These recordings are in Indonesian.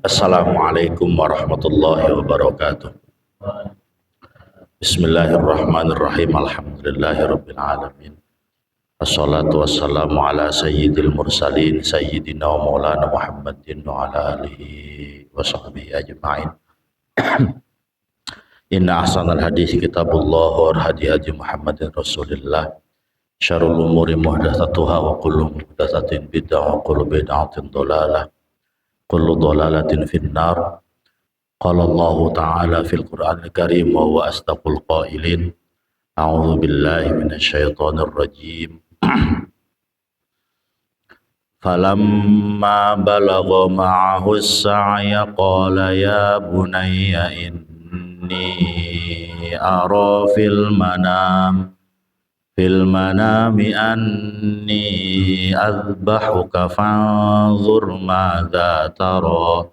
Assalamualaikum warahmatullahi wabarakatuh. Bismillahirrahmanirrahim. Alhamdulillahirabbil alamin. Wassalatu wassalamu ala sayyidil mursalin sayyidina wa maulana Muhammadin wa ala alihi wa sahbihi ajma'in. Inna ahsanal hadis kitabullah wa hadi Muhammadin Rasulillah. Syarrul umuri muhdatsatuha wa kullu muhdatsatin bid'ah wa kullu bid'atin dhalalah. Kullu dhalalatin finnar. Qala Allah Ta'ala fil Qur'anil Karim wa huwa asdaqul qailin. A'udzu billahi minasyaitonir rajim. Falamma balagha ma'ahu as-sa'ya qala ya bunayya inni ara fil manami anni azbahuka fanzur madza tara.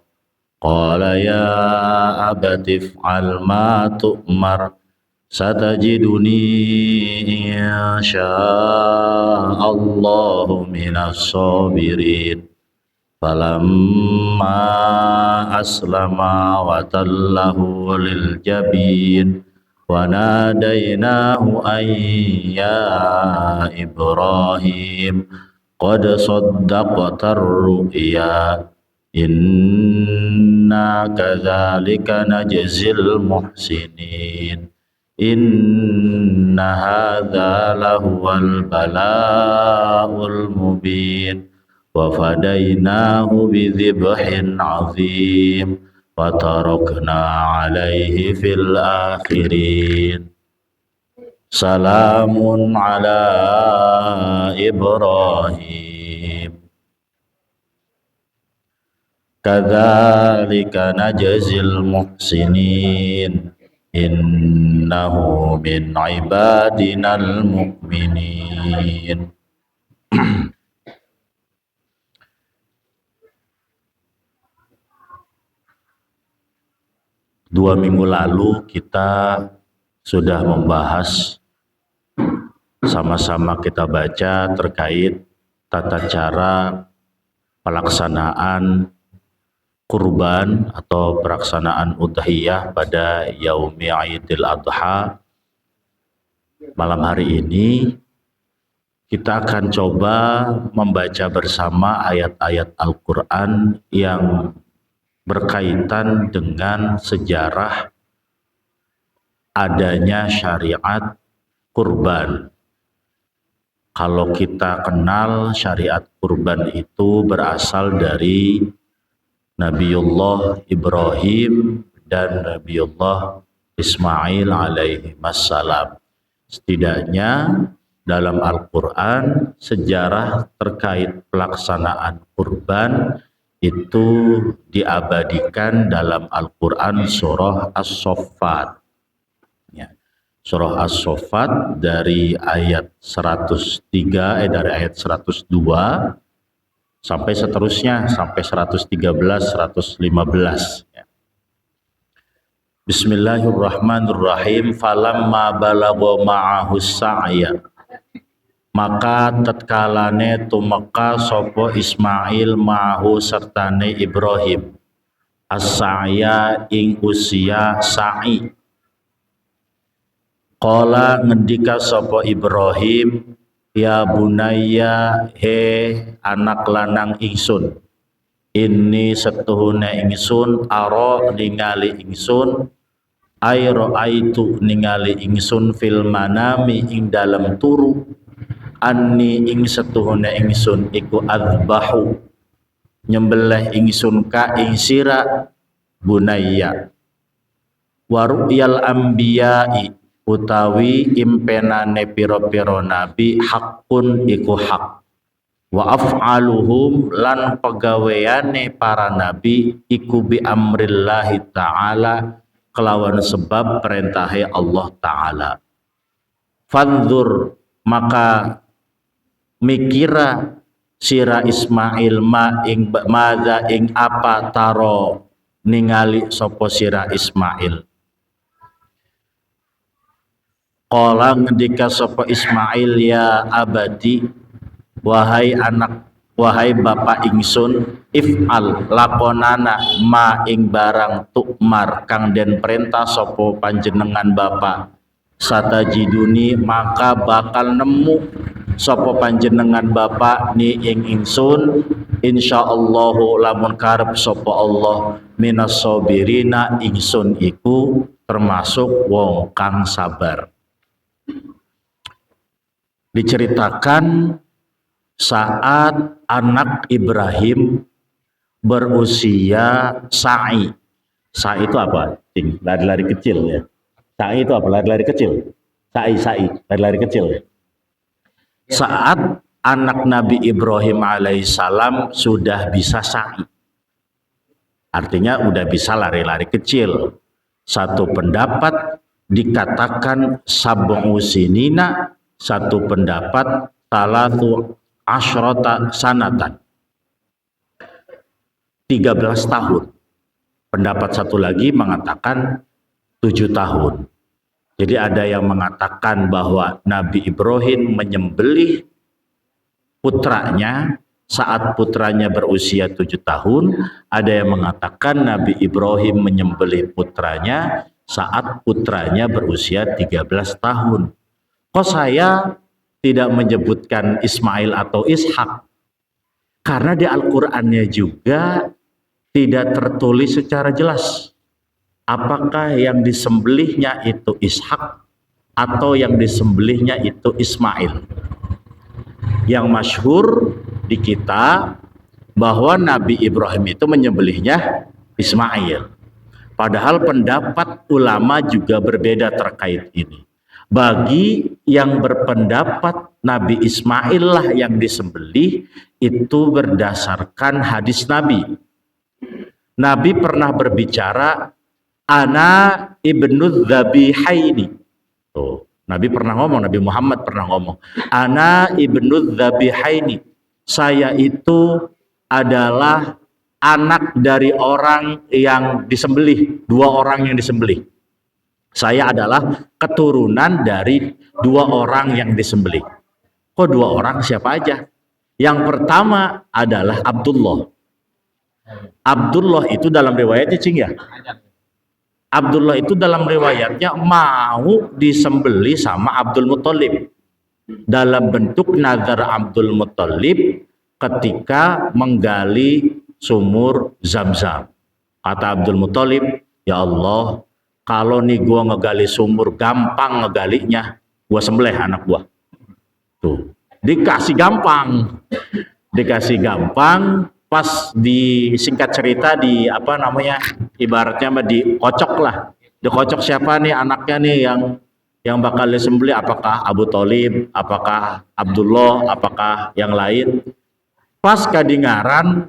Qala ya abati if'al ma tu'mar satajiduni insya'allahu minas sabirin. Falamma aslama wa tallahu lil jabin wa nadainahu an ya Ibrahim qad saddaqtar ru'ya inna kadzalika najzil muhsinin. Inna hadza lahuwal bala'ul mubin wa fadainahu bidzibhin 'azim wa tarakna 'alaihi fil akhirin. Salamun 'ala Ibrahim kadzalika najzil muhsinin. Innahu min ibadinal mu'minin. Dua minggu lalu kita sudah membahas, sama-sama kita baca terkait tata cara pelaksanaan kurban atau pelaksanaan udhiyah pada yaumi Idul Adha. Malam hari ini kita akan coba membaca bersama ayat-ayat Al-Quran yang berkaitan dengan sejarah adanya syariat kurban. Kalau kita kenal syariat kurban itu berasal dari Nabiullah Ibrahim dan Nabiullah Ismail alaihi wassalam. Setidaknya dalam Al-Quran sejarah terkait pelaksanaan kurban itu diabadikan dalam Al-Quran surah As-Saffat. Ya. Surah As-Saffat dari ayat 103 dari ayat 102 sampai seterusnya sampai 113 115 ya. Bismillahirrahmanirrahim. Falamma balagha ma'ahu sa'ya, maka tatkalane tumeka sapa Ismail ma'ahu sertane Ibrahim as-sa'ya ing usia sa'i. Qala ngendika sapa Ibrahim, ya bunayya, he anak lanang ingsun, ini setuhune ingsun aro ningali ingsun, airo aitu ningali ingsun fil manami ing dalam turu, anni ing setuhune ingsun iku azbahu nyembelih ingsun ka ing sira bunayya. Waru'yal anbiya'i utawi impenane piro-piro nabi hakun iku hak. Wa af'aluhum lan pegaweane para nabi iku bi amrillahi ta'ala kelawan sebab perintahe Allah ta'ala. Fanzur maka mikira sira Ismail ma ing madza ing apa taro ningali sapa sira Ismail. Qala ngendika sapa Ismail, ya abadi, wahai wahai bapak ingsun, if'al lakonana ma ing barang tukmar kang den perintah sopo panjenengan bapak, satajiduni maka bakal nemu sopo panjenengan bapak ni ing ingsun insyaallahu lamun karep sopo Allah minas sabirina ingsun iku termasuk wong kang sabar. Diceritakan saat anak Ibrahim berusia sa'i. Sa'i itu apa? Lari-lari kecil ya. Sa'i itu apa? Lari-lari kecil. Sa'i, lari-lari kecil ya. Saat anak Nabi Ibrahim alaihissalam sudah bisa sa'i. Artinya udah bisa lari-lari kecil. Satu pendapat dikatakan sab'u sinina, satu pendapat salatu asyrota sanatan, 13 tahun. Pendapat satu lagi mengatakan 7 tahun. Jadi ada yang mengatakan bahwa Nabi Ibrahim menyembelih putranya saat putranya berusia 7 tahun. Ada yang mengatakan Nabi Ibrahim menyembelih putranya saat putranya berusia 13 tahun. Kok saya tidak menyebutkan Ismail atau Ishak? Karena di Al-Qur'annya juga tidak tertulis secara jelas apakah yang disembelihnya itu Ishak atau yang disembelihnya itu Ismail. Yang masyhur di kita bahwa Nabi Ibrahim itu menyembelihnya Ismail. Padahal pendapat ulama juga berbeda terkait ini. Bagi yang berpendapat Nabi Ismail lah yang disembelih, itu berdasarkan hadis Nabi. Nabi pernah berbicara, ana ibnu dzabihaini. Tuh, Nabi pernah ngomong, Nabi Muhammad pernah ngomong, ana ibnu dzabihaini. Saya itu adalah anak dari orang yang disembelih, 2 orang yang disembelih. Saya adalah keturunan dari 2 orang yang disembelih. Kok 2 orang? Siapa aja? Yang pertama adalah Abdullah. Abdullah itu dalam riwayatnya cing ya. Abdullah itu dalam riwayatnya mau disembelih sama Abdul Muthalib dalam bentuk nazar Abdul Muthalib ketika menggali sumur Zam-Zam. Kata Abdul Muthalib, ya Allah, kalau nih gua ngegali sumur gampang ngegalinya, gua sembelih anak gua. Tuh, dikasih gampang. Dikasih gampang, pas di singkat cerita di apa namanya? Ibaratnya mah dikocok lah. Dikocok siapa nih anaknya nih yang bakal disembelih, apakah Abu Thalib, apakah Abdullah, apakah yang lain. Pas kadingaran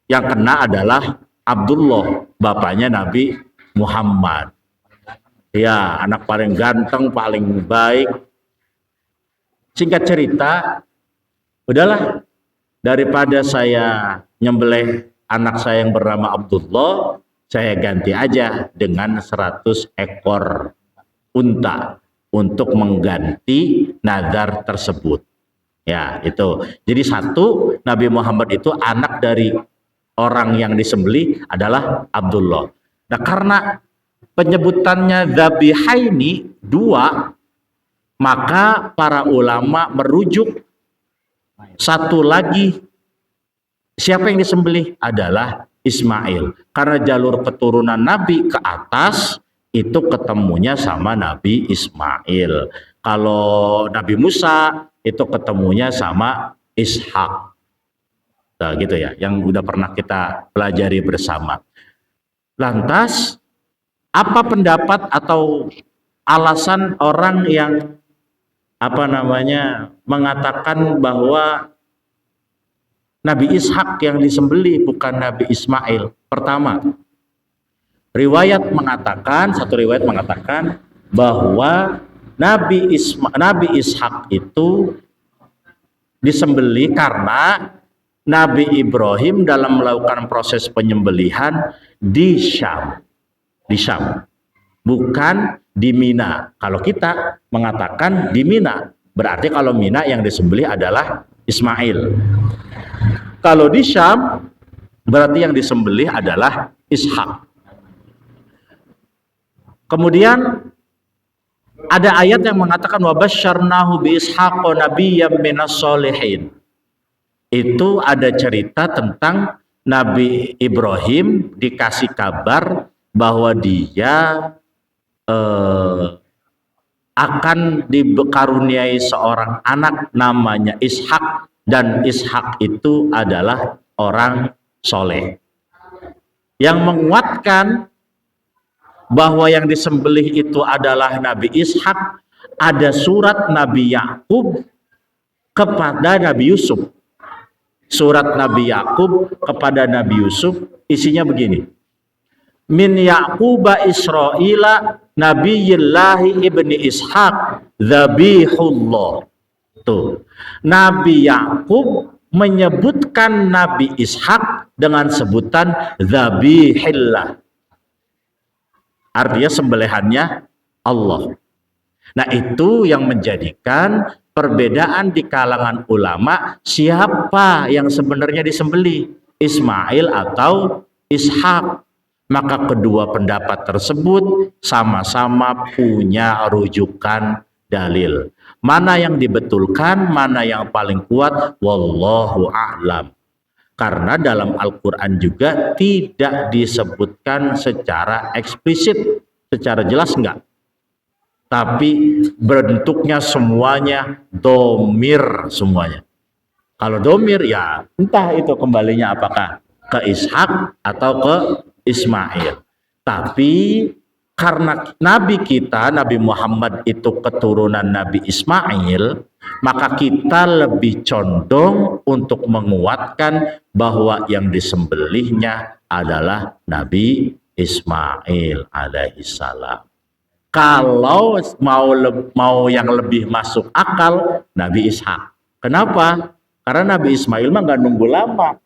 yang kena adalah Abdullah, bapaknya Nabi Muhammad. Ya, anak paling ganteng, paling baik. Singkat cerita, udahlah, daripada saya nyembelih anak saya yang bernama Abdullah, saya ganti aja dengan 100 ekor unta untuk mengganti nazar tersebut. Ya, itu. Jadi satu, Nabi Muhammad itu anak dari orang yang disembelih adalah Abdullah. Nah, karena penyebutannya dzabihaini 2, maka para ulama merujuk satu lagi, siapa yang disembelih adalah Ismail. Karena jalur keturunan Nabi ke atas itu ketemunya sama Nabi Ismail. Kalau Nabi Musa itu ketemunya sama Ishak. Nah, gitu ya, yang udah pernah kita pelajari bersama. Lantas, apa pendapat atau alasan orang yang mengatakan bahwa Nabi Ishak yang disembelih bukan Nabi Ismail? Pertama, satu riwayat mengatakan bahwa Nabi Ishak itu disembelih karena Nabi Ibrahim dalam melakukan proses penyembelihan di Syam, bukan di Mina. Kalau kita mengatakan di Mina, berarti kalau Mina yang disembelih adalah Ismail. Kalau di Syam berarti yang disembelih adalah Ishak. Kemudian ada ayat yang mengatakan wa basyarnahu bi Ishaq nabiyyam minas solihin. Itu ada cerita tentang Nabi Ibrahim dikasih kabar bahwa dia akan dikaruniai seorang anak namanya Ishak, dan Ishak itu adalah orang soleh. Yang menguatkan bahwa yang disembelih itu adalah Nabi Ishak, ada surat Nabi Yakub kepada Nabi Yusuf. Surat Nabi Yakub kepada Nabi Yusuf isinya begini: min Yaquba Israila Nabiyillahi ibni Ishaq Zabihullah. Tuh, Nabi Yakub menyebutkan Nabi Ishak dengan sebutan Zabihillah. Artinya sembelihannya Allah. Nah, itu yang menjadikan perbedaan di kalangan ulama siapa yang sebenarnya disembelih, Ismail atau Ishak. Maka kedua pendapat tersebut sama-sama punya rujukan dalil. Mana yang dibetulkan, mana yang paling kuat, wallahu a'lam. Karena dalam Al-Quran juga tidak disebutkan secara eksplisit, secara jelas enggak. Tapi bentuknya semuanya domir semuanya. Kalau domir ya entah itu kembalinya apakah ke Ishak atau ke Ismail. Tapi karena Nabi kita, Nabi Muhammad itu keturunan Nabi Ismail, maka kita lebih condong untuk menguatkan bahwa yang disembelihnya adalah Nabi Ismail alaihissalam. Kalau mau yang lebih masuk akal, Nabi Ishak. Kenapa? Karena Nabi Ismail mah nggak nunggu lama.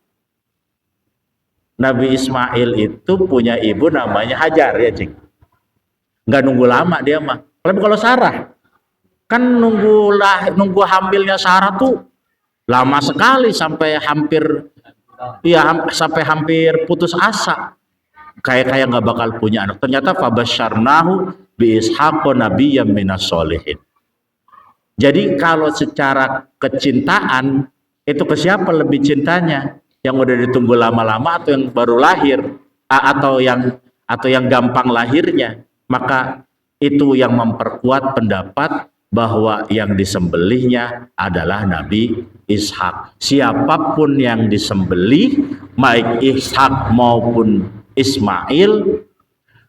Nabi Ismail itu punya ibu namanya Hajar ya, Cing. Nggak nunggu lama dia mah. Tapi kalau Sarah, kan nunggu hamilnya Sarah tuh lama sekali sampai hampir putus asa. Kayak nggak bakal punya anak. Ternyata fabasyarnahu bi Ishaq nabiyyam minas solihin. Jadi kalau secara kecintaan itu ke siapa lebih cintanya? Yang udah ditunggu lama-lama atau yang baru lahir, atau yang gampang lahirnya? Maka itu yang memperkuat pendapat bahwa yang disembelihnya adalah Nabi Ishak. Siapapun yang disembelih, baik Ishak maupun Ismail,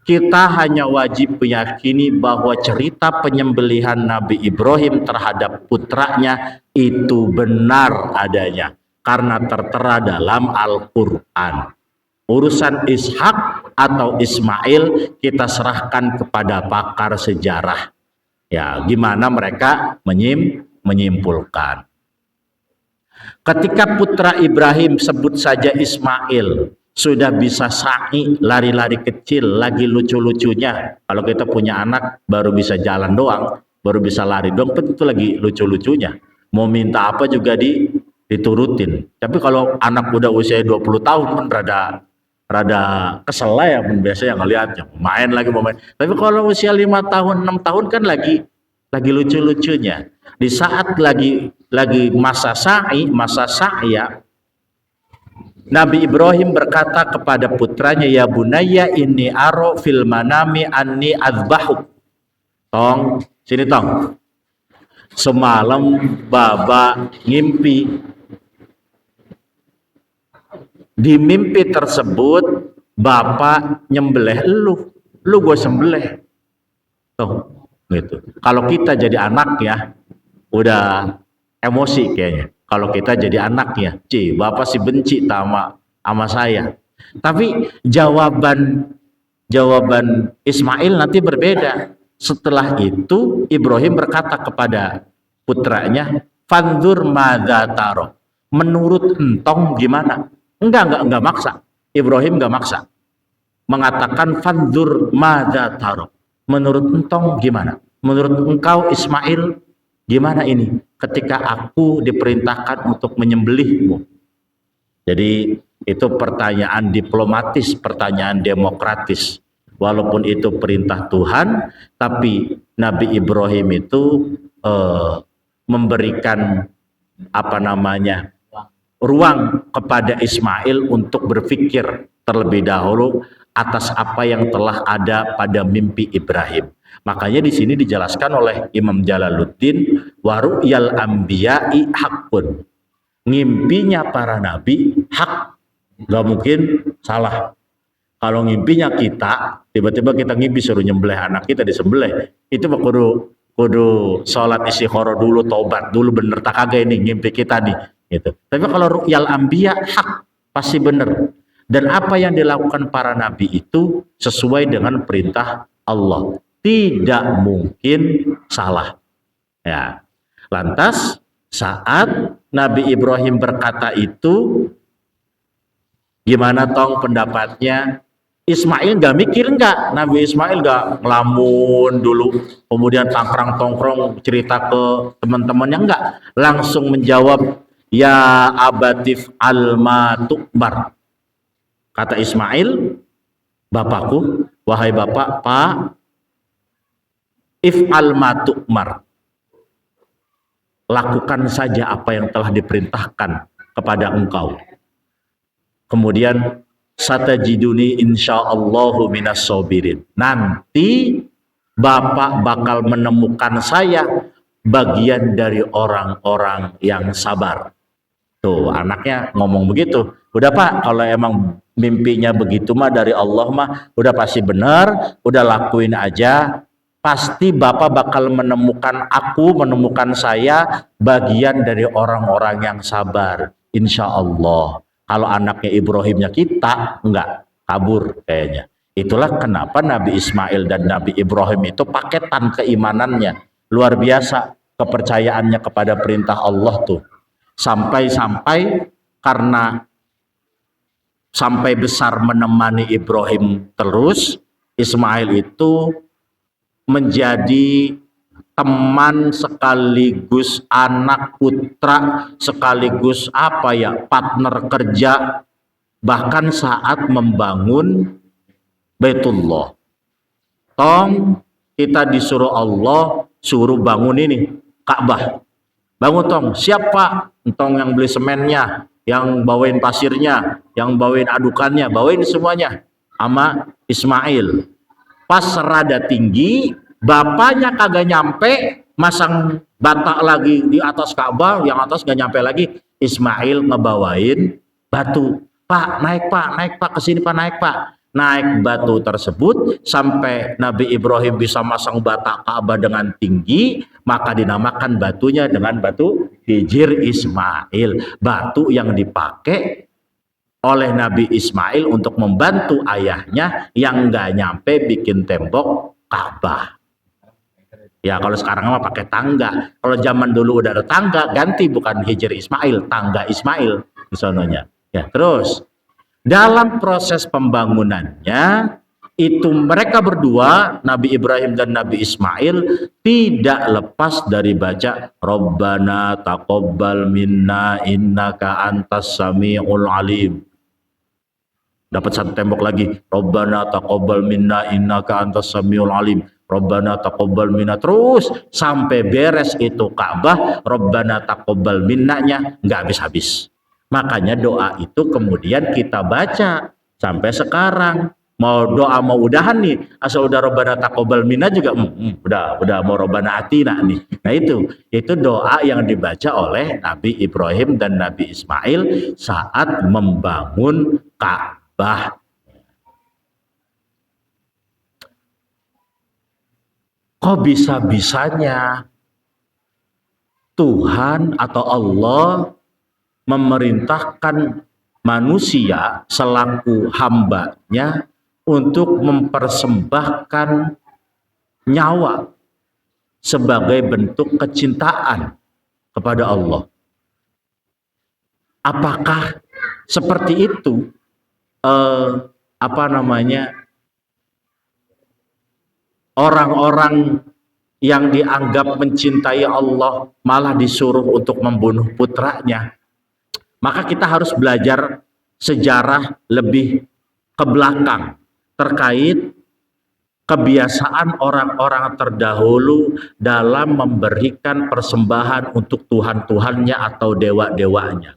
kita hanya wajib meyakini bahwa cerita penyembelihan Nabi Ibrahim terhadap putranya itu benar adanya, karena tertera dalam Al-Quran. Urusan Ishak atau Ismail kita serahkan kepada pakar sejarah. Ya, gimana mereka menyimpulkan. Ketika putra Ibrahim, sebut saja Ismail, sudah bisa sa'i, lari-lari kecil, lagi lucu-lucunya. Kalau kita punya anak baru bisa jalan doang, baru bisa lari doang, itu lagi lucu-lucunya. Mau minta apa juga diturutin. Tapi kalau anak udah usia 20 tahun pun rada kesel lah ya, biasanya ngeliatnya main lagi mau main. Tapi kalau usia 5 tahun 6 tahun kan lagi lucu-lucunya. Di saat lagi masa sa'ya, Nabi Ibrahim berkata kepada putranya, ya bunayya inni aro fil manami anni azbahuk. Tong, sini tong. Semalam baba ngimpi. Di mimpi tersebut bapak nyembelih lu gue sembelih. Tuh, gitu. Kalau kita jadi anak ya, udah emosi kayaknya. Kalau kita jadi anak ya, bapak sih benci sama saya. Tapi jawaban Ismail nanti berbeda. Setelah itu Ibrahim berkata kepada putranya, fanzur madza taro. Menurut entong gimana? Enggak maksa. Ibrahim enggak maksa. Mengatakan fanzur madza taro. Menurut entong gimana? Menurut engkau Ismail gimana ini ketika aku diperintahkan untuk menyembelihmu? Jadi itu pertanyaan diplomatis, pertanyaan demokratis. Walaupun itu perintah Tuhan, tapi Nabi Ibrahim itu memberikan apa namanya ruang kepada Ismail untuk berpikir terlebih dahulu atas apa yang telah ada pada mimpi Ibrahim. Makanya di sini dijelaskan oleh Imam Jalaluddin, waru'yal anbiya'i haqqun. Ngimpinya para nabi hak, nggak mungkin salah. Kalau ngimpinya kita, tiba-tiba kita ngimpi suruh nyembelih anak kita disembelih, itu mah kudu sholat istikhara dulu, taubat dulu, bener tak kagak ini ngimpi kita nih gitu. Tapi kalau ru'yal anbiya hak, pasti bener. Dan apa yang dilakukan para nabi itu sesuai dengan perintah Allah, tidak mungkin salah. Ya. Lantas saat Nabi Ibrahim berkata itu, gimana tong pendapatnya? Ismail nggak mikir nggak? Nabi Ismail nggak ngelamun dulu, kemudian tongkrong-tongkrong cerita ke teman-temannya, nggak. Langsung menjawab, ya abatif alma tukbar. Kata Ismail, bapakku, wahai bapak, pak, if alma tukmar. Lakukan saja apa yang telah diperintahkan kepada engkau. Kemudian satajiduni insyaallahu minas sabirin. Nanti bapak bakal menemukan saya bagian dari orang-orang yang sabar. Tuh, anaknya ngomong begitu. Udah pak, kalau emang mimpinya begitu mah dari Allah mah udah pasti benar, udah lakuin aja. Pasti bapak bakal menemukan aku, menemukan saya bagian dari orang-orang yang sabar, insya Allah. Kalau anaknya Ibrahimnya kita, enggak, kabur kayaknya. Itulah kenapa Nabi Ismail dan Nabi Ibrahim itu paketan keimanannya. Luar biasa kepercayaannya kepada perintah Allah tuh. Sampai-sampai karena sampai besar menemani Ibrahim terus, Ismail itu menjadi teman sekaligus anak putra sekaligus apa ya, partner kerja, bahkan saat membangun Baitullah. Tong kita disuruh Allah suruh bangun ini Ka'bah, bangun tong, siapa tong yang beli semennya, yang bawain pasirnya, yang bawain adukannya, bawain semuanya sama Ismail. Pas rada tinggi, bapaknya kagak nyampe, masang bata lagi di atas Ka'bah, yang atas gak nyampe lagi. Ismail ngebawain batu. Pak, naik pak, kesini pak, naik pak. Naik batu tersebut sampai Nabi Ibrahim bisa masang bata Ka'bah dengan tinggi, maka dinamakan batunya dengan batu Hijir Ismail. Batu yang dipakai oleh Nabi Ismail untuk membantu ayahnya yang nggak nyampe bikin tembok Ka'bah. Ya kalau sekarang mah pakai tangga. Kalau zaman dulu udah ada tangga, ganti bukan Hijir Ismail, tangga Ismail sononya. Ya, terus dalam proses pembangunannya itu mereka berdua, Nabi Ibrahim dan Nabi Ismail, tidak lepas dari baca Rabbana taqabbal minna innaka antas samiul alim. Dapat satu tembok lagi, Rabbana taqabbal minna innaka antas samiul alim. Rabbana taqabbal minna, terus sampai beres itu Ka'bah, Rabbana taqabbal minnanya nggak habis-habis. Makanya doa itu kemudian kita baca sampai sekarang. Mau doa mau udahan nih, asal udah Rabbana taqabbal minna juga udah mau Rabbana atina nih. Nah itu doa yang dibaca oleh Nabi Ibrahim dan Nabi Ismail saat membangun Ka'bah. Kok bisa-bisanya Tuhan atau Allah memerintahkan manusia selaku hambanya untuk mempersembahkan nyawa sebagai bentuk kecintaan kepada Allah? Apakah seperti itu orang-orang yang dianggap mencintai Allah malah disuruh untuk membunuh putranya? maka kita harus belajar sejarah lebih ke belakang terkait kebiasaan orang-orang terdahulu dalam memberikan persembahan untuk Tuhan-Tuhannya atau dewa-dewanya.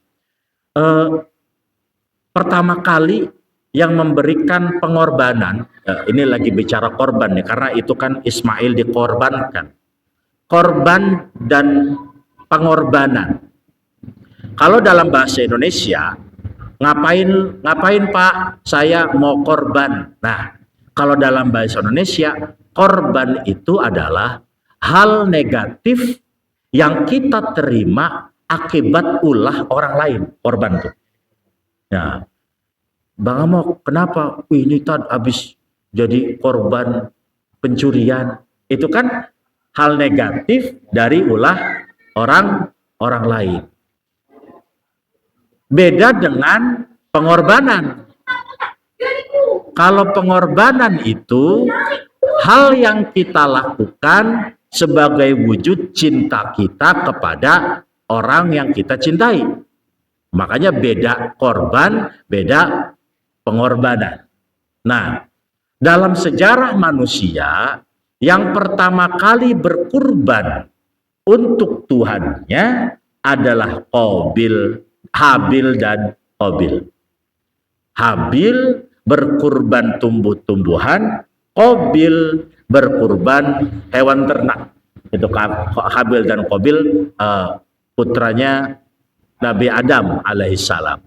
Pertama kali yang memberikan pengorbanan, ini lagi bicara korban ya, karena itu kan Ismail dikorbankan. Korban dan pengorbanan. Kalau dalam bahasa Indonesia, ngapain Pak? Saya mau korban. Nah, kalau dalam bahasa Indonesia, korban itu adalah hal negatif yang kita terima akibat ulah orang lain. Korban tuh. Nah, Bang Amok, kenapa? Ini tadi habis jadi korban pencurian. Itu kan hal negatif dari ulah orang lain. Beda dengan pengorbanan. Kalau pengorbanan itu hal yang kita lakukan sebagai wujud cinta kita kepada orang yang kita cintai. Makanya beda korban, beda pengorbanan. Nah, dalam sejarah manusia, yang pertama kali berkurban untuk Tuhannya adalah Habil dan Qabil. Habil berkurban tumbuh-tumbuhan, Qabil berkurban hewan ternak. Itu Habil dan Qabil putranya Nabi Adam alaihissalam.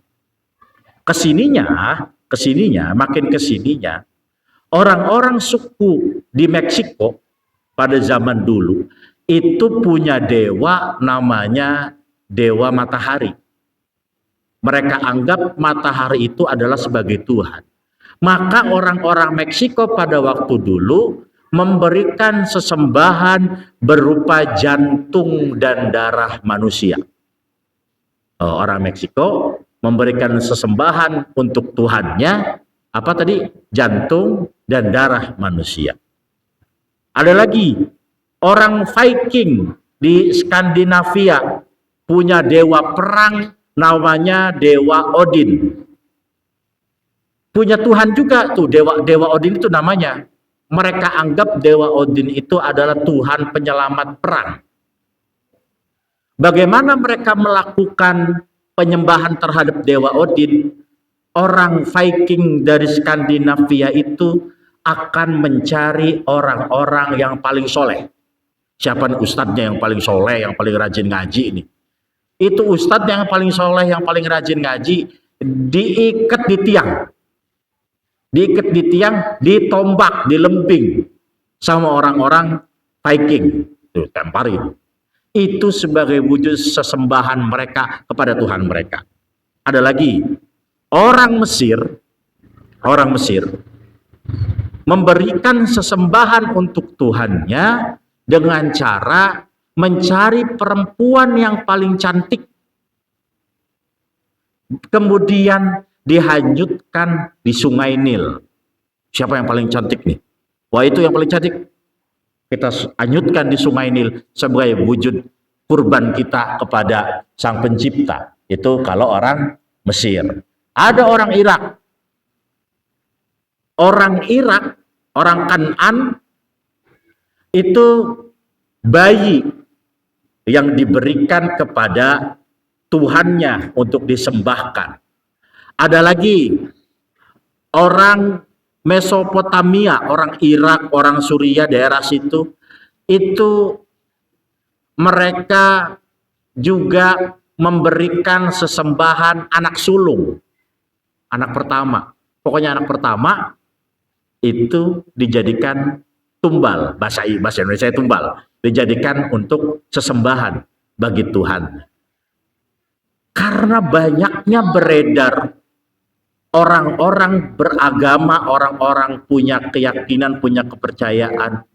Makin kesininya, orang-orang suku di Meksiko pada zaman dulu itu punya dewa namanya dewa matahari. Mereka anggap matahari itu adalah sebagai Tuhan. Maka orang-orang Meksiko pada waktu dulu memberikan sesembahan berupa jantung dan darah manusia. Orang Meksiko memberikan sesembahan untuk Tuhannya, apa tadi? Jantung dan darah manusia. Ada lagi, orang Viking di Skandinavia punya dewa perang namanya Dewa Odin. Punya Tuhan juga tuh, Dewa Odin itu namanya. Mereka anggap Dewa Odin itu adalah Tuhan penyelamat perang. Bagaimana mereka melakukan penyembahan terhadap Dewa Odin? Orang Viking dari Skandinavia itu akan mencari orang-orang yang paling soleh. Siapa nih ustadznya yang paling soleh, yang paling rajin ngaji ini? Itu ustadz yang paling soleh, yang paling rajin ngaji, diikat di tiang, ditombak, dilemping sama orang-orang Viking. Tuh, temparin. Itu sebagai wujud sesembahan mereka kepada Tuhan mereka. Ada lagi, orang Mesir memberikan sesembahan untuk Tuhannya dengan cara mencari perempuan yang paling cantik, kemudian dihanyutkan di Sungai Nil. Siapa yang paling cantik nih? Wah, itu yang paling cantik. Kita hanyutkan di Sungai Nil sebagai wujud kurban kita kepada Sang Pencipta. Itu kalau orang Mesir. Ada orang Irak. Orang Kan'an itu bayi yang diberikan kepada Tuhannya untuk disembahkan. Ada lagi orang Mesopotamia, orang Irak, orang Suriah, daerah situ, itu mereka juga memberikan sesembahan anak sulung, anak pertama. Pokoknya anak pertama itu dijadikan tumbal, bahasa Indonesia tumbal, dijadikan untuk sesembahan bagi Tuhan. Karena banyaknya beredar orang-orang beragama, orang-orang punya keyakinan, punya kepercayaan,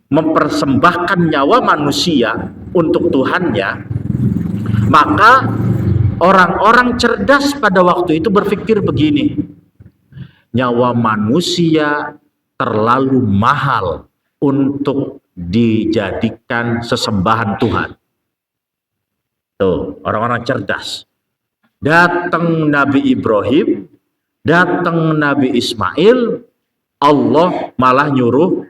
mempersembahkan nyawa manusia untuk Tuhannya, maka orang-orang cerdas pada waktu itu berpikir begini, nyawa manusia terlalu mahal untuk dijadikan sesembahan Tuhan. Tuh, orang-orang cerdas. Datang Nabi Ibrahim, datang Nabi Ismail, Allah malah nyuruh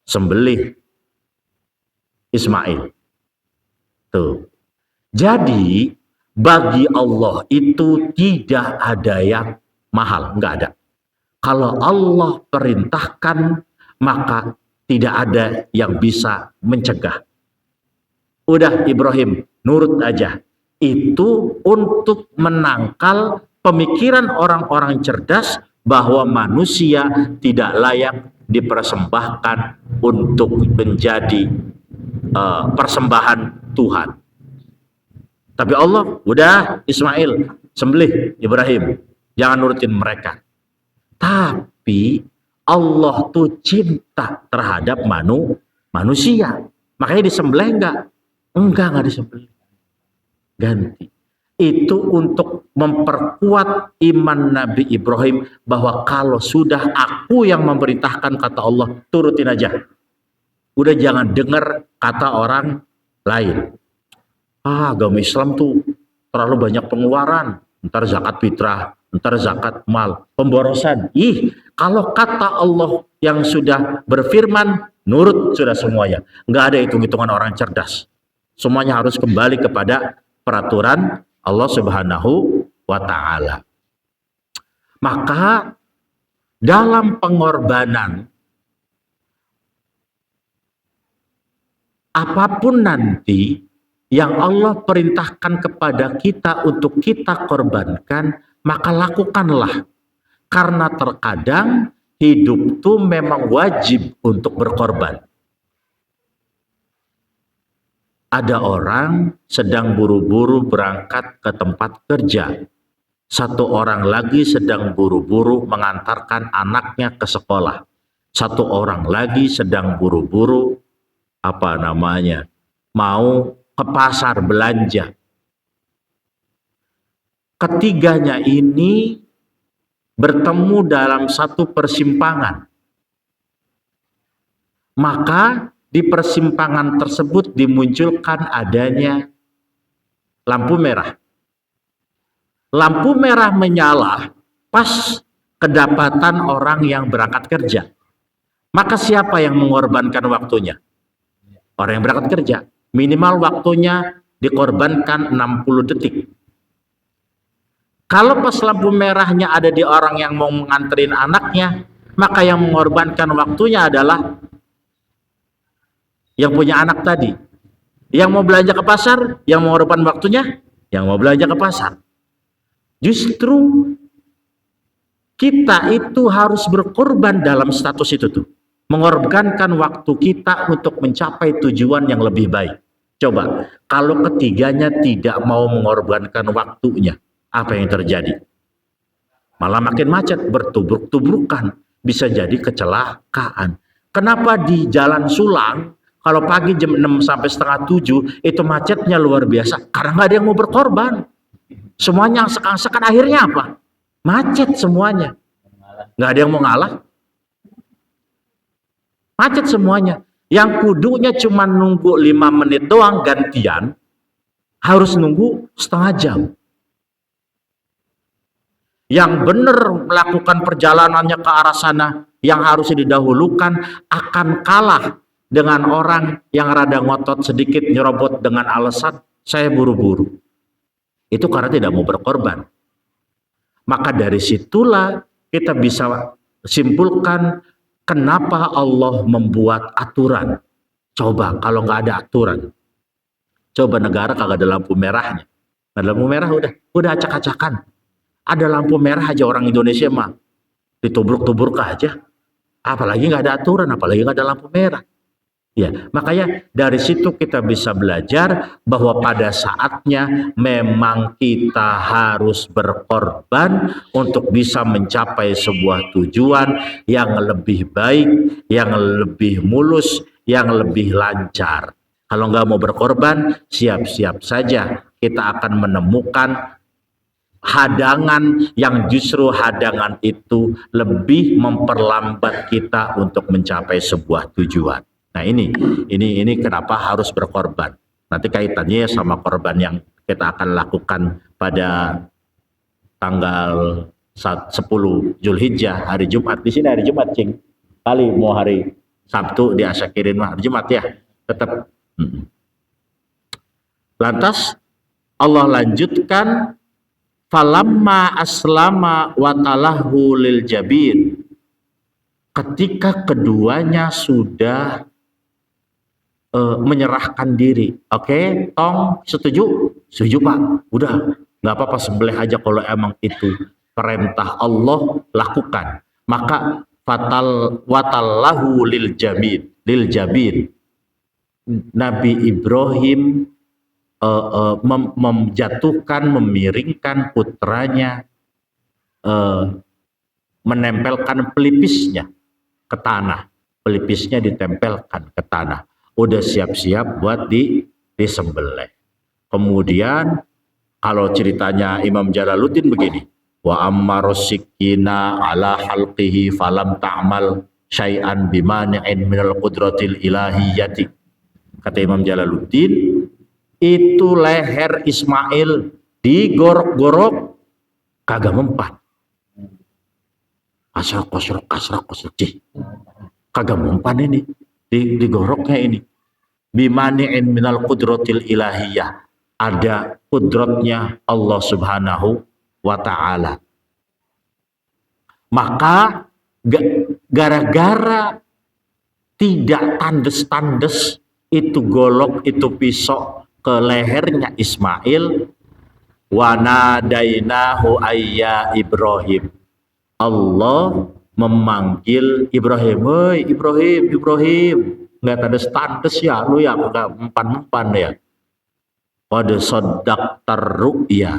sembelih Ismail. Tuh. Jadi bagi Allah itu tidak ada yang mahal, enggak ada. Kalau Allah perintahkan, maka tidak ada yang bisa mencegah. Udah Ibrahim, nurut aja. Itu untuk menangkal pemikiran orang-orang cerdas bahwa manusia tidak layak dipersembahkan untuk menjadi persembahan Tuhan. Tapi Allah, udah Ismail, sembelih Ibrahim, jangan nurutin mereka. Tapi Allah tuh cinta terhadap manusia. Makanya disembelih enggak? Enggak disembelih. Ganti. Itu untuk memperkuat iman Nabi Ibrahim bahwa kalau sudah aku yang memerintahkan, kata Allah, turutin aja. Udah jangan dengar kata orang lain. Agama Islam tuh terlalu banyak pengeluaran. Ntar zakat fitrah, ntar zakat mal, pemborosan. Kalau kata Allah yang sudah berfirman, nurut sudah semuanya. Nggak ada hitung-hitungan orang cerdas. Semuanya harus kembali kepada peraturan Allah Subhanahu wa Ta'ala. Maka dalam pengorbanan apapun nanti yang Allah perintahkan kepada kita untuk kita korbankan, maka lakukanlah. Karena terkadang hidup itu memang wajib untuk berkorban. Ada orang sedang buru-buru berangkat ke tempat kerja. Satu orang lagi sedang buru-buru mengantarkan anaknya ke sekolah. Satu orang lagi sedang buru-buru mau ke pasar belanja. Ketiganya ini bertemu dalam satu persimpangan. Maka di persimpangan tersebut dimunculkan adanya lampu merah. Lampu merah menyala pas kedapatan orang yang berangkat kerja. Maka siapa yang mengorbankan waktunya? Orang yang berangkat kerja. Minimal waktunya dikorbankan 60 detik. Kalau pas lampu merahnya ada di orang yang mau menganterin anaknya, maka yang mengorbankan waktunya adalah yang punya anak tadi. Yang mau belanja ke pasar, yang mengorbankan waktunya, yang mau belanja ke pasar. Justru kita itu harus berkorban dalam status itu tuh. Mengorbankan waktu kita untuk mencapai tujuan yang lebih baik. Coba, kalau ketiganya tidak mau mengorbankan waktunya, apa yang terjadi? Malah makin macet, bertubruk-tubrukan, bisa jadi kecelakaan. Kenapa di Jalan Sulang, kalau pagi jam 6 sampai setengah 7, itu macetnya luar biasa? Karena nggak ada yang mau berkorban. Semuanya sekan-sekan, akhirnya apa? Macet semuanya. Nggak ada yang mau ngalah. Macet semuanya. Yang kudunya cuma nunggu 5 menit doang gantian, harus nunggu setengah jam. Yang benar melakukan perjalanannya ke arah sana, yang harusnya didahulukan, akan kalah dengan orang yang rada ngotot sedikit, nyerobot dengan alasan saya buru-buru. Itu karena tidak mau berkorban. Maka dari situlah kita bisa simpulkan kenapa Allah membuat aturan. Coba kalau nggak ada aturan, coba negara kagak ada lampu merahnya. Nah, lampu merah udah acak-acakan. Ada lampu merah aja orang Indonesia mah ditubruk-tubruk aja. Apalagi nggak ada aturan, apalagi nggak ada lampu merah. Ya, makanya dari situ kita bisa belajar bahwa pada saatnya memang kita harus berkorban untuk bisa mencapai sebuah tujuan yang lebih baik, yang lebih mulus, yang lebih lancar. Kalau nggak mau berkorban, siap-siap saja kita akan menemukan hadangan yang justru hadangan itu lebih memperlambat kita untuk mencapai sebuah tujuan. Nah ini kenapa harus berkorban. Nanti kaitannya sama korban yang kita akan lakukan pada tanggal 10 Zulhijjah, hari Jumat. Di sini hari Jumat, Cing. Kali mau hari Sabtu diasyakirin mah hari Jumat ya, tetap. Lantas Allah lanjutkan, falamma aslama watalahu lil jabin. Ketika keduanya sudah menyerahkan diri, oke, tong setuju, setuju Pak, udah nggak apa-apa sembelih aja kalau emang itu perintah Allah, lakukan. Maka watallahu lil jabin, Nabi Ibrahim menjatuhkan, memiringkan putranya, menempelkan pelipisnya ke tanah, pelipisnya ditempelkan ke tanah, udah siap-siap buat disembelih. Kemudian kalau ceritanya Imam Jalaluddin begini, wa ammarosikina ala halqihi falam ta'mal syai'an bimani'in minal qudratil ilahiyati. Kata Imam Jalaluddin, itu leher Ismail digorok-gorok kagak mempan. Asrak kagak mempan ini, digoroknya ini. Bimani'in minal qudratil ilahiyah, ada kudratnya Allah Subhanahu wa ta'ala. Maka gara-gara tidak tandes-tandes itu golok, itu pisau ke lehernya Ismail, wa nadainahu ayya Ibrahim, Allah memanggil Ibrahim, hei Ibrahim, nggak tandes-tandes ya lu ya, nggak mempan-mempan ya. Qad saddaqtar ru'ya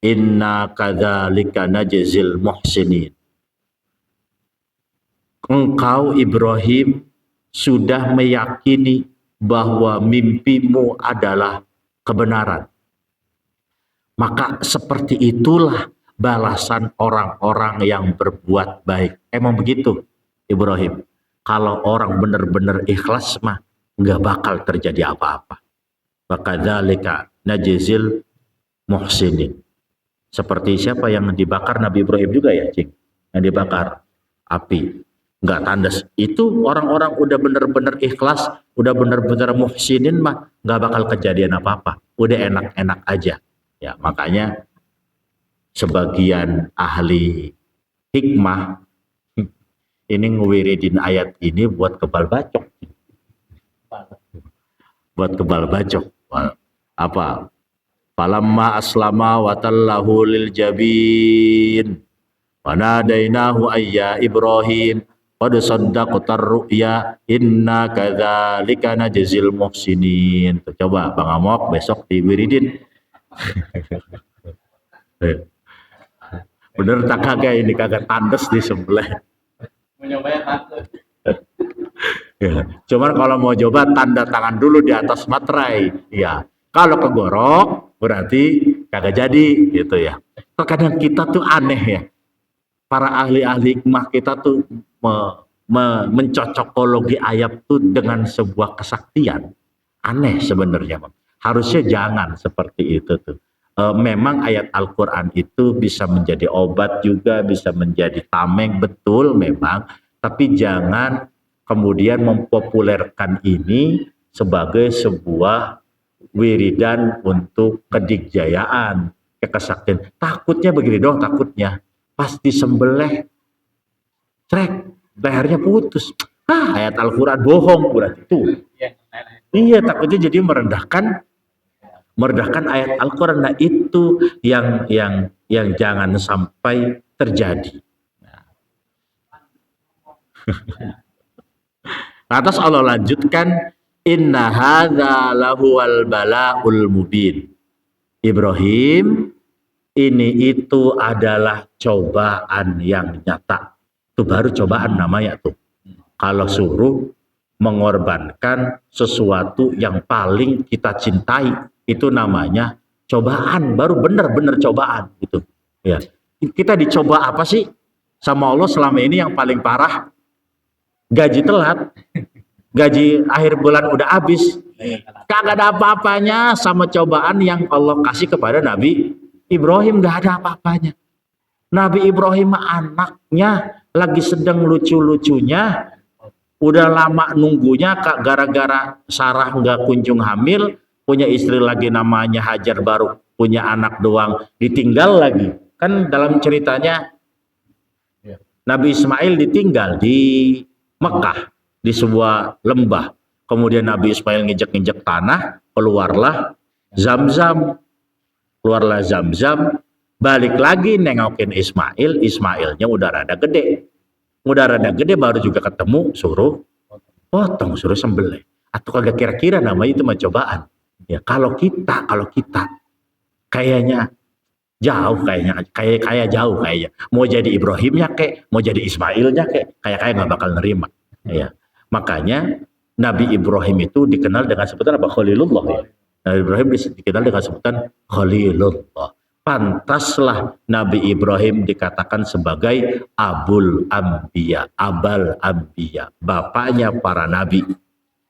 inna kadzalika najzil muhsinin. Engkau Ibrahim sudah meyakini bahwa mimpimu adalah kebenaran. Maka seperti itulah balasan orang-orang yang berbuat baik. Emang begitu Ibrahim. Kalau orang benar-benar ikhlas mah nggak bakal terjadi apa-apa. Wakadzalika najzil muhsinin. Seperti siapa yang dibakar Nabi Ibrahim juga ya, Cing? Yang dibakar api, nggak tandas. Itu orang-orang udah benar-benar ikhlas, udah benar-benar muhsinin mah nggak bakal kejadian apa-apa. Udah enak-enak aja. Ya, makanya sebagian ahli hikmah ini ngewiridin ayat ini buat kebal bacok. Buat kebal bacok. Apa? Falamma aslama wa tallahu lil jabin wa nadainahu ayya Ibrahim qad saddaqtar ru'ya inna kadzalika najzil muhsinin. Coba Bang Amok besok diwiridin. Bener tak kagak ini kagak tandes di sebelah. Menyobanya takut. Ya. Cuman kalau mau coba tanda tangan dulu di atas materai, ya. Kalau kegorok berarti kagak jadi, gitu ya. Terkadang kita tuh aneh ya. Para ahli-ahli hikmah kita tuh mencocokologi ayat tuh dengan sebuah kesaktian. Aneh sebenarnya, harusnya jangan seperti itu tuh. Memang ayat Al-Quran itu bisa menjadi obat juga, bisa menjadi tameng, betul memang, tapi jangan kemudian mempopulerkan ini sebagai sebuah wiridan untuk kedikjayaan, kesaktian. Takutnya begini dong, takutnya pas disembelih trek lehernya putus. Ayat Al-Quran bohong berarti tuh. Iya, takutnya jadi merendahkan ayat Al-Quran. Nah itu yang jangan sampai terjadi. Atas Allah lanjutkan, inna hadza lahuwal bala'ul mubin. Ibrahim, ini itu adalah cobaan yang nyata. Itu baru cobaan namanya tuh. Kalau suruh mengorbankan sesuatu yang paling kita cintai, itu namanya cobaan, baru benar-benar cobaan gitu. Ya. Kita dicoba apa sih sama Allah selama ini yang paling parah? Gaji telat. gaji akhir bulan udah habis, kagak ada apa-apanya sama cobaan yang Allah kasih kepada Nabi Ibrahim, gak ada apa-apanya. Nabi Ibrahim anaknya lagi sedang lucu-lucunya, udah lama nunggunya gara-gara Sarah nggak kunjung hamil, punya istri lagi namanya Hajar, baru punya anak doang, ditinggal lagi. Kan dalam ceritanya Nabi Ismail ditinggal di Mekah di sebuah lembah. Kemudian Nabi Ismail nginjek-nginjek tanah, keluarlah Zam-Zam. Keluarlah Zam-Zam, balik lagi nengokin Ismail, Ismailnya udah rada gede. Udah rada gede baru juga ketemu, suruh potong, suruh sembelih. Atau kagak kira-kira namanya itu mah cobaan. Ya, kalau kita kayaknya jauh, kayak jauh kayaknya. Mau jadi Ibrahimnya kek, mau jadi Ismailnya kek, kayak nggak bakal nerima. Ya. Makanya Nabi Ibrahim itu dikenal dengan sebutan apa? Khalilullah. Ya. Nabi Ibrahim dikenal dengan sebutan Khalilullah. Pantaslah Nabi Ibrahim dikatakan sebagai Abul Anbiya, Abal Anbiya, bapaknya para nabi.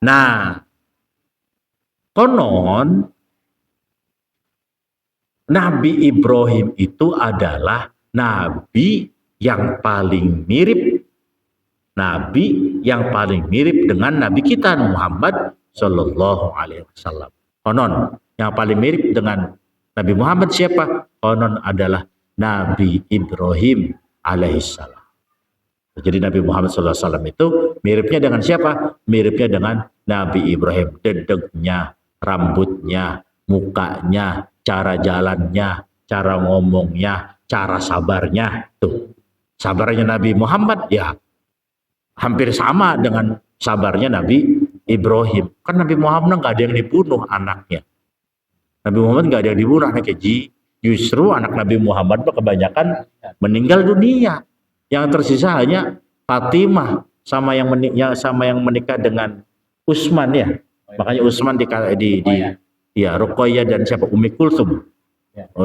Nah, konon Nabi Ibrahim itu adalah nabi yang paling mirip dengan nabi kita Muhammad Shallallahu Alaihi Wasallam. Konon yang paling mirip dengan Nabi Muhammad siapa? Konon adalah Nabi Ibrahim alaihissalam. Jadi Nabi Muhammad SAW itu miripnya dengan siapa? Miripnya dengan Nabi Ibrahim. Dedegnya, rambutnya, mukanya, cara jalannya, cara ngomongnya, cara sabarnya. Tuh, sabarnya Nabi Muhammad ya hampir sama dengan sabarnya Nabi Ibrahim. Kan Nabi Muhammad nggak ada yang dibunuh anaknya. Nabi Muhammad nggak ada yang dibunuh anaknya. Justru anak Nabi Muhammad kebanyakan meninggal dunia. Yang tersisa hanya Fatimah sama yang menikah dengan Utsman ya. Makanya Utsman ya Ruqayyah dan siapa Ummi Kulthum.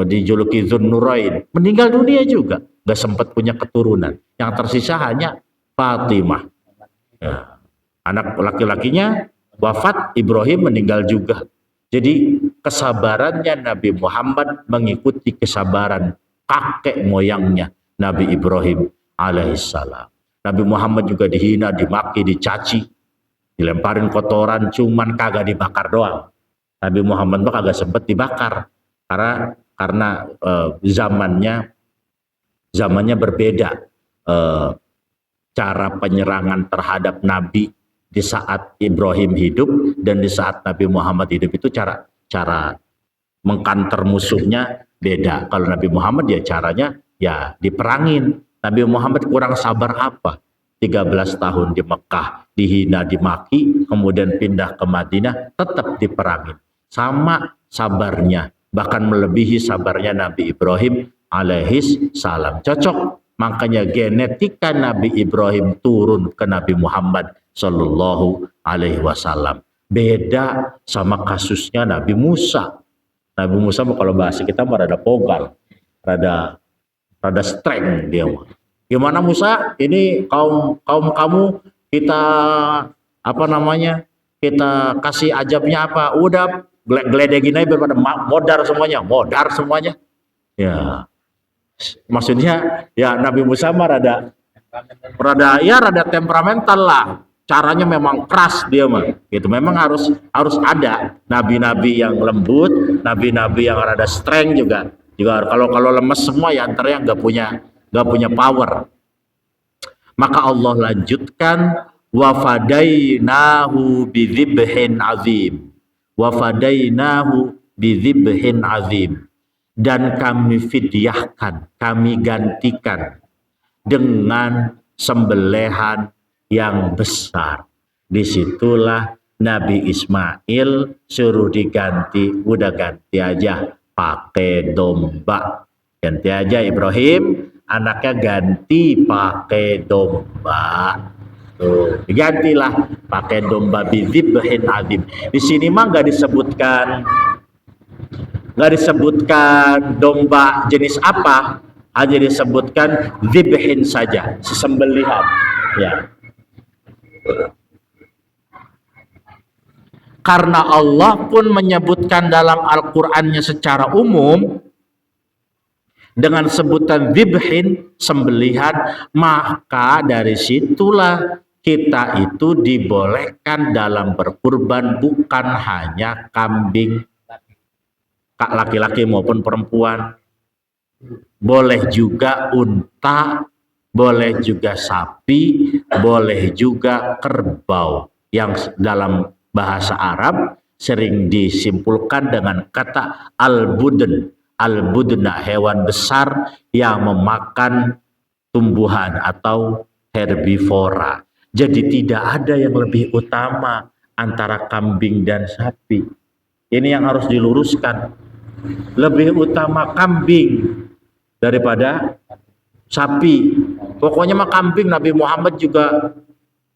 Dijuluki Zunnurain. Meninggal dunia juga. Nggak sempat punya keturunan. Yang tersisa hanya Fatimah. Ya. Anak laki-lakinya wafat, Ibrahim meninggal juga. Jadi kesabarannya Nabi Muhammad mengikuti kesabaran kakek moyangnya Nabi Ibrahim alaihissalam. Nabi Muhammad juga dihina, dimaki, dicaci, dilemparin kotoran, cuman kagak dibakar doang. Nabi Muhammad tuh kagak sempat dibakar karena zamannya berbeda. Cara penyerangan terhadap Nabi di saat Ibrahim hidup dan di saat Nabi Muhammad hidup itu cara mengkanter musuhnya beda. Kalau Nabi Muhammad ya caranya ya diperangin. Nabi Muhammad kurang sabar apa? 13 tahun di Mekah dihina, dimaki, kemudian pindah ke Madinah tetap diperangin. Sama sabarnya, bahkan melebihi sabarnya Nabi Ibrahim alaihis salam. Cocok. Makanya genetika Nabi Ibrahim turun ke Nabi Muhammad Sallallahu Alaihi Wasallam. Beda sama kasusnya Nabi Musa. Nabi Musa kalau bahasa kita mah rada pogal, rada streng dia. Gimana Musa? Ini kaum kamu kita kita kasih ajabnya apa? Udah geledegin aja biar pada modar semuanya. Ya. Maksudnya ya Nabi Musa mah rada temperamental lah. Caranya memang keras dia mah. Gitu. Memang harus ada nabi-nabi yang lembut, nabi-nabi yang rada strength juga. Kalau lemes semua ya antaranya nggak punya power. Maka Allah lanjutkan wa fadainahu bidzibhin azim. Wa fadainahu bidzibhin azim. Dan kami fidyahkan, kami gantikan dengan sembelihan yang besar. Disitulah Nabi Ismail suruh diganti, udah ganti aja pakai domba. Ganti aja Ibrahim, anaknya ganti pakai domba. Tuh, digantilah pakai domba bidzibhin azim. Di sini mah nggak disebutkan domba jenis apa, hanya disebutkan dzibhin saja, sesembelihan. Ya. Karena Allah pun menyebutkan dalam Al-Qur'annya secara umum dengan sebutan dzibhin, sembelihan, maka dari situlah kita itu dibolehkan dalam berkurban bukan hanya kambing laki-laki maupun perempuan, boleh juga unta, boleh juga sapi, boleh juga kerbau, yang dalam bahasa Arab sering disimpulkan dengan kata al-budn. Al-budna, hewan besar yang memakan tumbuhan atau herbivora. Jadi tidak ada yang lebih utama antara kambing dan sapi. Ini yang harus diluruskan. Lebih utama kambing daripada sapi. Pokoknya mah kambing. Nabi Muhammad juga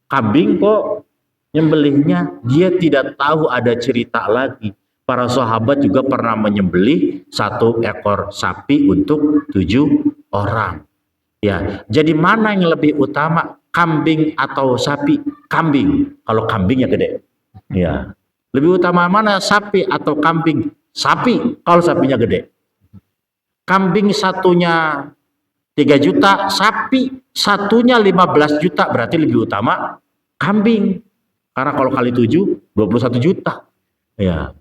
kambing kok nyembelihnya. Dia tidak tahu ada cerita lagi. Para sahabat juga pernah menyembelih 1 ekor sapi untuk 7 orang. Ya, jadi mana yang lebih utama, kambing atau sapi? Kambing. Kalau kambingnya gede. Ya. Lebih utama mana, sapi atau kambing? Sapi kalau sapinya gede. Kambing satunya 3 juta, sapi satunya 15 juta, berarti lebih utama kambing. Karena kalau kali 7, 21 juta. Ya.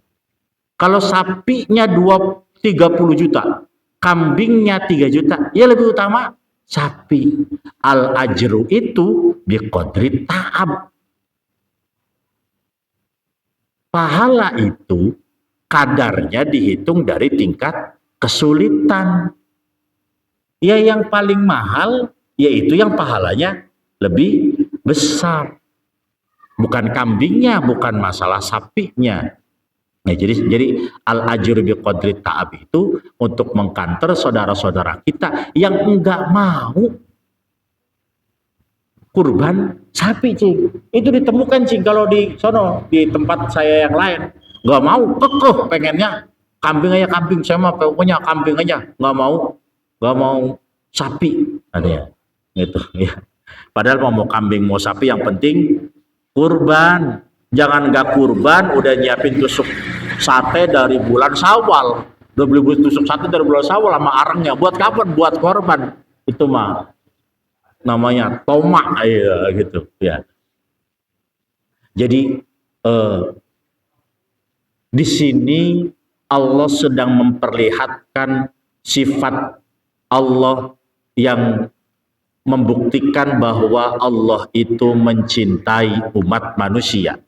Kalau sapinya 30 juta, kambingnya 3 juta, ya lebih utama sapi. Al-ajru itu biqadri ta'ab. Pahala itu kadarnya dihitung dari tingkat kesulitan. Ya yang paling mahal yaitu yang pahalanya lebih besar. Bukan kambingnya, bukan masalah sapinya. Nah, jadi al-ajr biqadri ta'ab itu untuk mengkanter saudara-saudara kita yang enggak mau kurban sapi, Cing. Itu ditemukan, Cing, kalau di sono, di tempat saya yang lain. Enggak mau, kekeh pengennya kambing aja, kambing. Saya mah pokoknya kambing aja, enggak mau sapi. Ada gitu ya. Padahal mau kambing mau sapi yang penting kurban. Jangan nggak kurban udah nyiapin tusuk sate dari bulan Syawal. Udah beli tusuk sate dari bulan Syawal sama arangnya. Buat kapan? Buat korban. Itu mah namanya tomak ya gitu ya. Jadi di sini Allah sedang memperlihatkan sifat Allah yang membuktikan bahwa Allah itu mencintai umat manusia.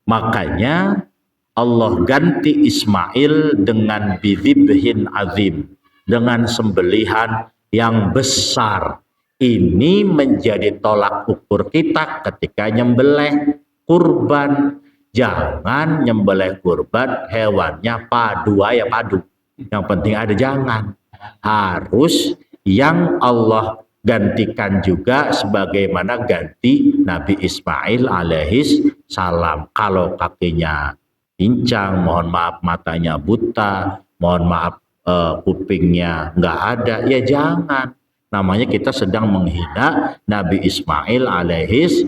Makanya Allah ganti Ismail dengan bidzibhin azim, dengan sembelihan yang besar. Ini menjadi tolak ukur kita ketika nyembelih kurban. Jangan nyembelih kurban hewannya padu ya padu. Yang penting ada jangan. Harus yang Allah gantikan juga sebagaimana ganti Nabi Ismail alaihis salam. Kalau kakinya pincang, mohon maaf matanya buta, mohon maaf kupingnya nggak ada, ya jangan. Namanya kita sedang menghina Nabi Ismail alaihis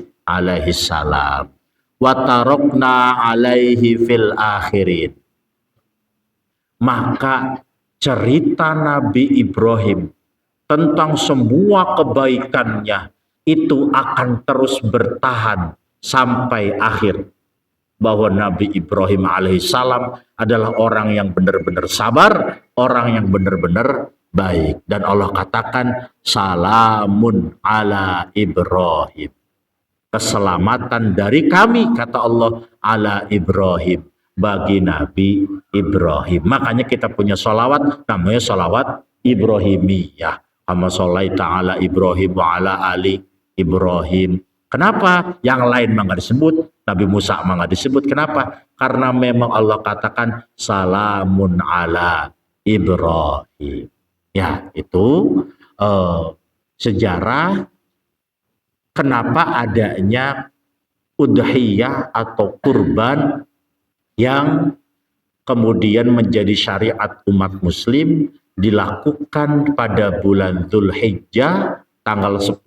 salam. Wa tarokna alaihi fil akhirin. Maka cerita Nabi Ibrahim tentang semua kebaikannya itu akan terus bertahan sampai akhir. Bahwa Nabi Ibrahim alaihissalam adalah orang yang benar-benar sabar, orang yang benar-benar baik. Dan Allah katakan salamun ala Ibrahim. Keselamatan dari kami, kata Allah, ala Ibrahim, bagi Nabi Ibrahim. Makanya kita punya sholawat, namanya sholawat Ibrahimiyah. Kama sholaita ala Ibrahim wa ala ali Ibrahim. Kenapa? Yang lain mah nggak disebut, Nabi Musa mah nggak disebut. Kenapa? Karena memang Allah katakan salamun ala Ibrahim. Ya, itu sejarah kenapa adanya udhiyah atau kurban yang kemudian menjadi syariat umat muslim dilakukan pada bulan Dzulhijjah tanggal 10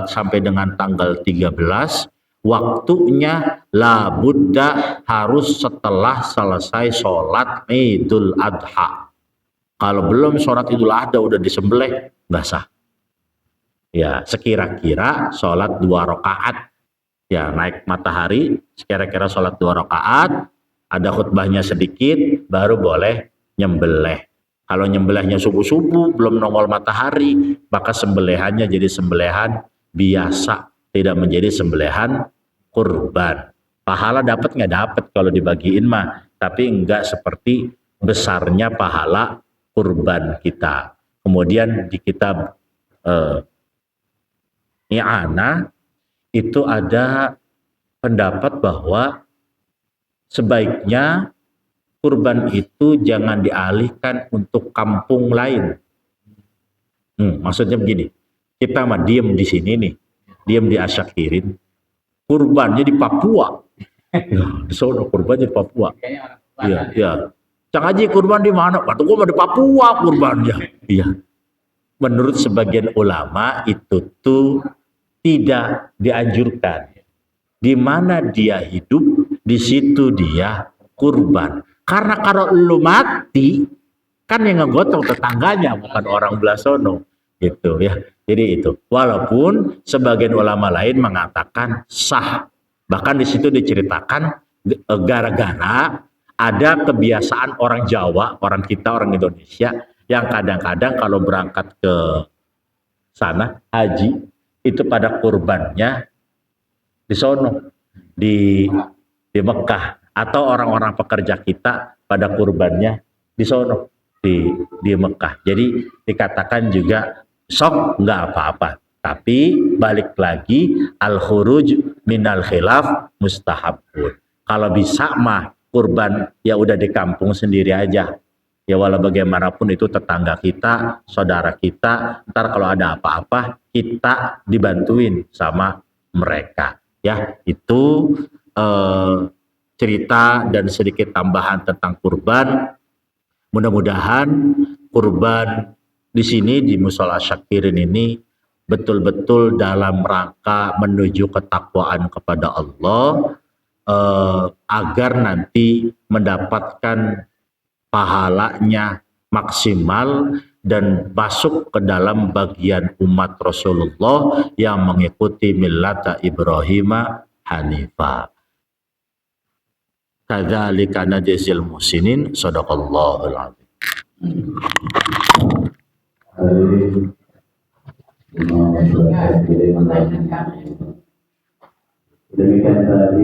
sampai dengan tanggal 13 waktunya la budda harus setelah selesai sholat Idul Adha. Kalau belum sholat Idul Adha udah disembelih, nggak sah. Ya, sekira-kira sholat 2 rakaat. Ya, naik matahari, sekira-kira sholat 2 rakaat, ada khutbahnya sedikit, baru boleh nyembelih. Kalau nyembelihnya subuh-subuh, belum nongol matahari, maka sembelihannya jadi sembelihan biasa, tidak menjadi sembelihan kurban. Pahala dapat nggak dapat kalau dibagiin mah, tapi enggak seperti besarnya pahala kurban kita. Kemudian di kitab I'anah itu ada pendapat bahwa sebaiknya kurban itu jangan dialihkan untuk kampung lain. Maksudnya begini, kita mah diem di sini nih, diem di Asyakirin, kurbannya di Papua. Nah, di sana kurbannya di Papua. Iya, iya. Cang Haji kurban di mana? Kata gua mah di Papua kurbannya. Iya. Menurut sebagian ulama itu tuh tidak dianjurkan. Di mana dia hidup, di situ dia kurban. Karena kalau lu mati, kan yang ngegotong tetangganya, bukan orang belah sono. Gitu ya. Jadi itu. Walaupun sebagian ulama lain mengatakan sah. Bahkan di situ diceritakan gara-gara ada kebiasaan orang Jawa, orang kita, orang Indonesia, yang kadang-kadang kalau berangkat ke sana, haji, itu pada kurbannya di sono, di Mekah, atau orang-orang pekerja kita pada kurbannya di sono, di Mekah. Jadi dikatakan juga sok nggak apa-apa, tapi balik lagi al-khuruj minal khilaf mustahabun. Kalau bisa mah kurban ya udah di kampung sendiri aja. Ya walau bagaimanapun itu tetangga kita, saudara kita, ntar kalau ada apa-apa kita dibantuin sama mereka. Ya, itu cerita dan sedikit tambahan tentang kurban. Mudah-mudahan kurban di sini di Mushola Syakirin ini betul-betul dalam rangka menuju ketakwaan kepada Allah, agar nanti mendapatkan pahalanya maksimal dan masuk ke dalam bagian umat Rasulullah yang mengikuti millata Ibrahim Hanifa. Kadzalika najzil muhsinin. Shadaqallahul adzim. Demikian tadi